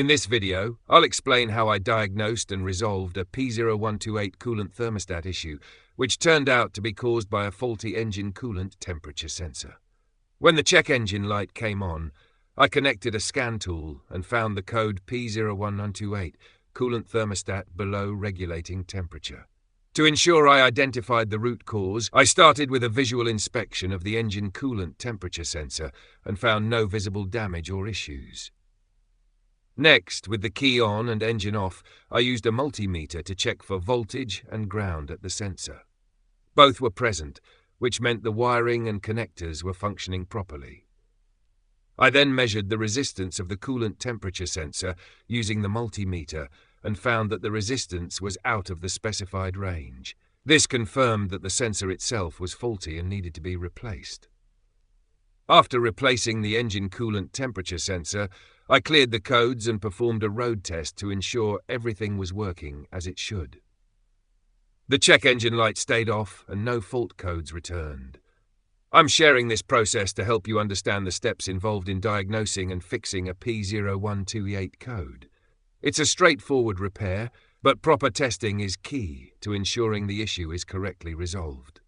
In this video, I'll explain how I diagnosed and resolved a P0128 coolant thermostat issue, which turned out to be caused by a faulty engine coolant temperature sensor. When the check engine light came on, I connected a scan tool and found the code P0128, coolant thermostat below regulating temperature. To ensure I identified the root cause, I started with a visual inspection of the engine coolant temperature sensor and found no visible damage or issues. Next, with the key on and engine off, I used a multimeter to check for voltage and ground at the sensor. Both were present, which meant the wiring and connectors were functioning properly. I then measured the resistance of the coolant temperature sensor using the multimeter and found that the resistance was out of the specified range. This confirmed that the sensor itself was faulty and needed to be replaced. After replacing the engine coolant temperature sensor, I cleared the codes and performed a road test to ensure everything was working as it should. The check engine light stayed off and no fault codes returned. I'm sharing this process to help you understand the steps involved in diagnosing and fixing a P0128 code. It's a straightforward repair, but proper testing is key to ensuring the issue is correctly resolved.